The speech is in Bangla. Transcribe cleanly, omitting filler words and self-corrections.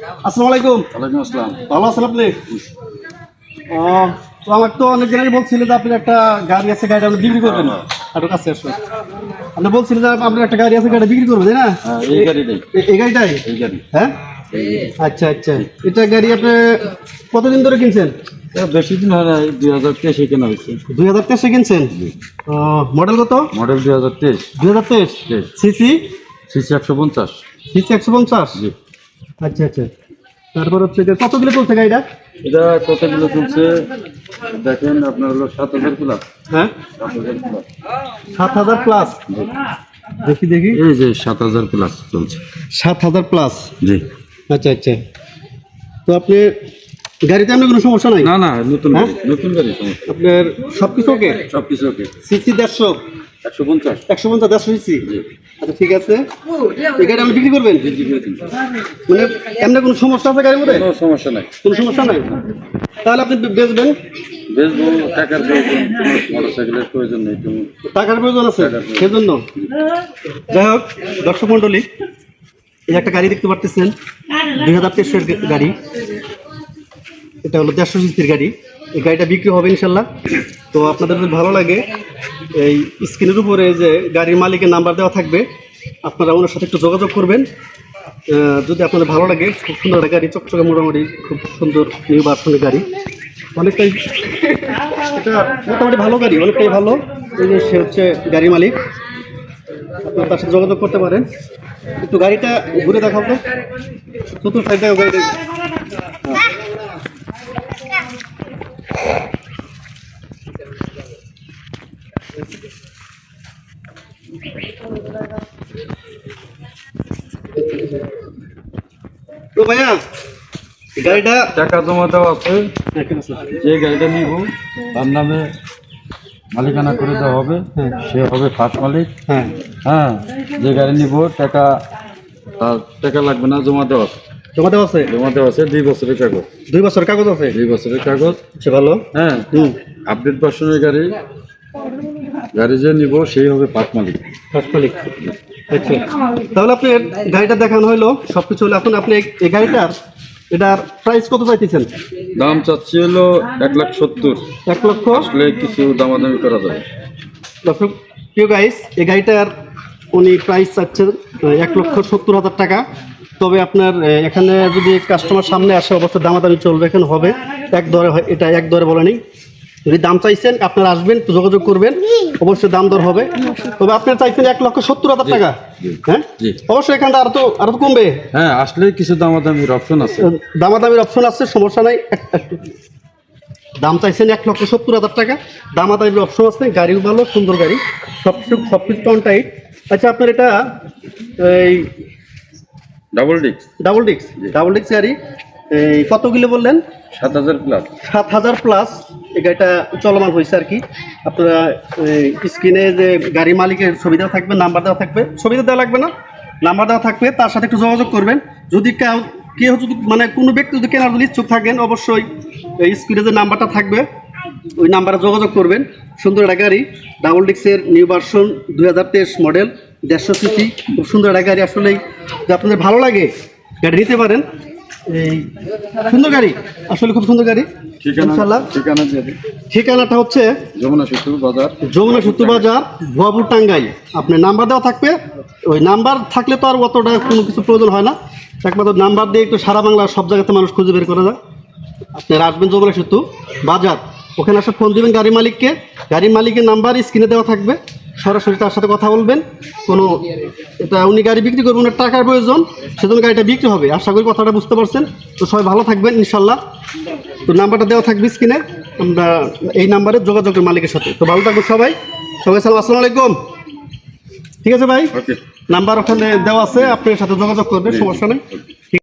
আসসালামু আলাইকুম। ওয়ালাইকুম আসসালাম। ভালো আছেন আপনি? তো আমাকে তো অনেক দিন আগে বলছিলেন যে আপনার একটা গাড়ি আছে, গাড়িটা আপনি বিক্রি করবেন। আর কাছে আসুন। আপনি বলছিলেন যে আপনার একটা গাড়ি আছে, গাড়িটা বিক্রি করবেন, তাই না? এই গাড়িটাই। এই গাড়িটাই? এই গাড়ি। হ্যাঁ, আচ্ছা আচ্ছা। এটা গাড়ি আপনি কতদিন ধরে কিনছেন? বেশি দিন হয় না, 2023 কেনা হয়েছে। 2023 কিনছেন? মডেল কত? মডেল 2023। 2023? সিসি? সিসি 150। সিসি 150? জি। আচ্ছা আচ্ছা। তারপর হচ্ছে যে কত কিলো চলছে গাড়িটা? এটা কত কিলো চলছে দেখেন, আপনার হলো 7000 প্লাস। হ্যাঁ, 7000 প্লাস। 7000 প্লাস? দেখি দেখি, এই যে 7000 প্লাস চলছে। 7000 প্লাস? জি। আচ্ছা আচ্ছা। তো আপনি গাড়িতে আপনার কোনো সমস্যা নাই? না না, নতুন হ্যাঁ? গাড়ি, নতুন গাড়ি সমস্যা। আপনার সব কিছু ওকে? সব কিছু ওকে। সিসি 150? 150। 150 সিসি? জি। আচ্ছা ঠিক আছে। এই গাড়ি আপনি বিক্রি করবেন? জি করে দিন। মানে এমনি কোনো সমস্যা আছে গাড়ির মধ্যে? কোনো সমস্যা নাই। কোনো সমস্যা নাই? তাহলে আপনি বেচবেন? বেচবো, টাকার প্রয়োজন, মোটরসাইকেলের প্রয়োজন নেই। তুমি টাকার প্রয়োজন আছে টাকার প্রয়োজন। সেজন্য। যাই হোক, দর্শক মন্ডলী, এই একটা গাড়ি দেখতে পারতেছেন, 2023 গাড়ি। এটা হলো 150 সিসির গাড়ি। এই গাড়িটা বিক্রি হবে ইনশাল্লাহ। তো আপনাদের যদি ভালো লাগে, এই স্ক্রিনের উপরে যে গাড়ির মালিকের নাম্বার দেওয়া থাকবে, আপনারা ওনার সাথে একটু যোগাযোগ করবেন। যদি আপনাদের ভালো লাগে, খুব সুন্দর একটা গাড়ি, চকচকে মোটামুটি খুব সুন্দর নিউ ভার্সনের গাড়ি, অনেকটাই, এটা মোটামুটি ভালো গাড়ি, অনেকটাই ভালো। এই যে সে হচ্ছে গাড়ি মালিক, আপনার তার সাথে যোগাযোগ করতে পারেন। একটু গাড়িটা ঘুরে দেখাবো, চতুর্থ সাইডে গাড়িটা। তো ভাইয়া, গাড়িটা টাকা জমা দেওয়া আছে। যে গাড়িটা নিব তার নামে মালিকানা করে দেওয়া হবে। সে হবে ফার্স্ট মালিক। হ্যাঁ হ্যাঁ, যে গাড়ি নিব টাকা, তার টাকা লাগবে না, জমা দেওয়া আছে। জমা দেওয়া আছে? জমা দেওয়া আছে 2 বছরের কাগজ। 2 বছর কাগজ আছে? 2 বছরের কাগজ। সে ভালো। হ্যাঁ, আপডেট ভার্সনের গাড়ি। গাড়ি যে নিব সেই হবে ফার্স্ট মালিক। ফার্স্ট মালিক। আচ্ছা, তাহলে আপনি গাড়িটা দেখানো হইলো, সব কিছু হলো। এখন আপনি এই গাড়িটার, এটার প্রাইস কত চাইতেছেন? দাম চাচ্ছি হলো 1,70,000। 1 লক্ষ? আসলে কিছু দামাদামি করা যাবে। দর্শক প্রিয় গাইস, এই গাড়িটার উনি প্রাইস চাচ্ছেন 1,70,000 টাকা। তবে আপনার এখানে যদি কাস্টমার সামনে আসে, অবশ্যই দামাদামি চলবে, এখানে হবে। এক দরে হয়, এটা এক দরে বলে নেই। যদি দাম চাইছেন, আপনারা আসবেন, যোগাযোগ করবেন, অবশ্যই দাম দর হবে। তবে আপনার চাইছেন 1,70,000 টাকা? হ্যাঁ, অবশ্যই এখানটা আরো তো কমবে। হ্যাঁ, আসলে কিছু দামাদামির অপশন আছে। দামাদামির অপশন আছে, সমস্যা নাই। দাম চাইছেন 1,70,000 টাকা, দামাদামির অপশন আছে। গাড়িও ভালো, সুন্দর গাড়ি, সবকিছু কনটাইট। আচ্ছা, আপনার এটা এই ডাবল ডিস্ক। ডাবল ডিস্ক গাড়ি, এই কত কিলো বললেন? 7,000 প্লাস। 7,000 প্লাস এই গাড়িটা চলমান হয়েছে আর কি। আপনারা স্ক্রিনে যে গাড়ি মালিকের ছবি দেওয়া থাকবে, নাম্বার দেওয়া থাকবে, ছবিটা দেওয়া লাগবে না, নাম্বার দেওয়া থাকবে, তার সাথে একটু যোগাযোগ করবেন। যদি কেউ যদি মানে কোনো ব্যক্তি যদি কেনার জন্য ইচ্ছুক থাকেন, অবশ্যই এই স্ক্রিনে যে নাম্বারটা থাকবে, ওই নাম্বারে যোগাযোগ করবেন। সুন্দর একটা গাড়ি, ডাবল ডিস্কের নিউ ভার্সন, 2023 মডেল, 150 সিসি, খুব সুন্দর একটা গাড়ি। আসলেই যদি আপনাদের ভালো লাগে, গাড়ি নিতে পারেন। এই সুন্দর গাড়ি, আসলে খুব সুন্দর গাড়ি ইনশাআল্লাহ। ঠিকানাটা হচ্ছে যমুনা সেতু বাজার, ভুয়াপুর, টাঙ্গাইল। আপনার নাম্বার দেওয়া থাকবে, ওই নাম্বার থাকলে তো আর অতটা কোনো কিছু প্রয়োজন হয় না। একমাত্র নাম্বার দিয়ে একটু সারা বাংলার সব জায়গাতে মানুষ খুঁজে বের করা যায়। আপনারা আসবেন যমুনা সেতু বাজার, ওখানে আসে ফোন দিবেন গাড়ি মালিককে। গাড়ি মালিকের নাম্বার স্ক্রিনে দেওয়া থাকবে, সরাসরি তার সাথে কথা বলবেন। কোনো এটা উনি গাড়ি বিক্রি করবেন, ওনার টাকার প্রয়োজন, সেজন্য গাড়িটা বিক্রি হবে। আশা করি কথাটা বুঝতে পারছেন। তো সবাই ভালো থাকবেন ইনশাল্লাহ। তো নাম্বারটা দেওয়া থাকবে স্ক্রিনে, আমরা এই নাম্বারে যোগাযোগের মালিকের সাথে। তো ভালো থাকবেন সবাই। সালাম, আসসালামু আলাইকুম। ঠিক আছে ভাই, নাম্বার ওখানে দেওয়া আছে, আপনার সাথে যোগাযোগ করবেন, সমস্যা নেই।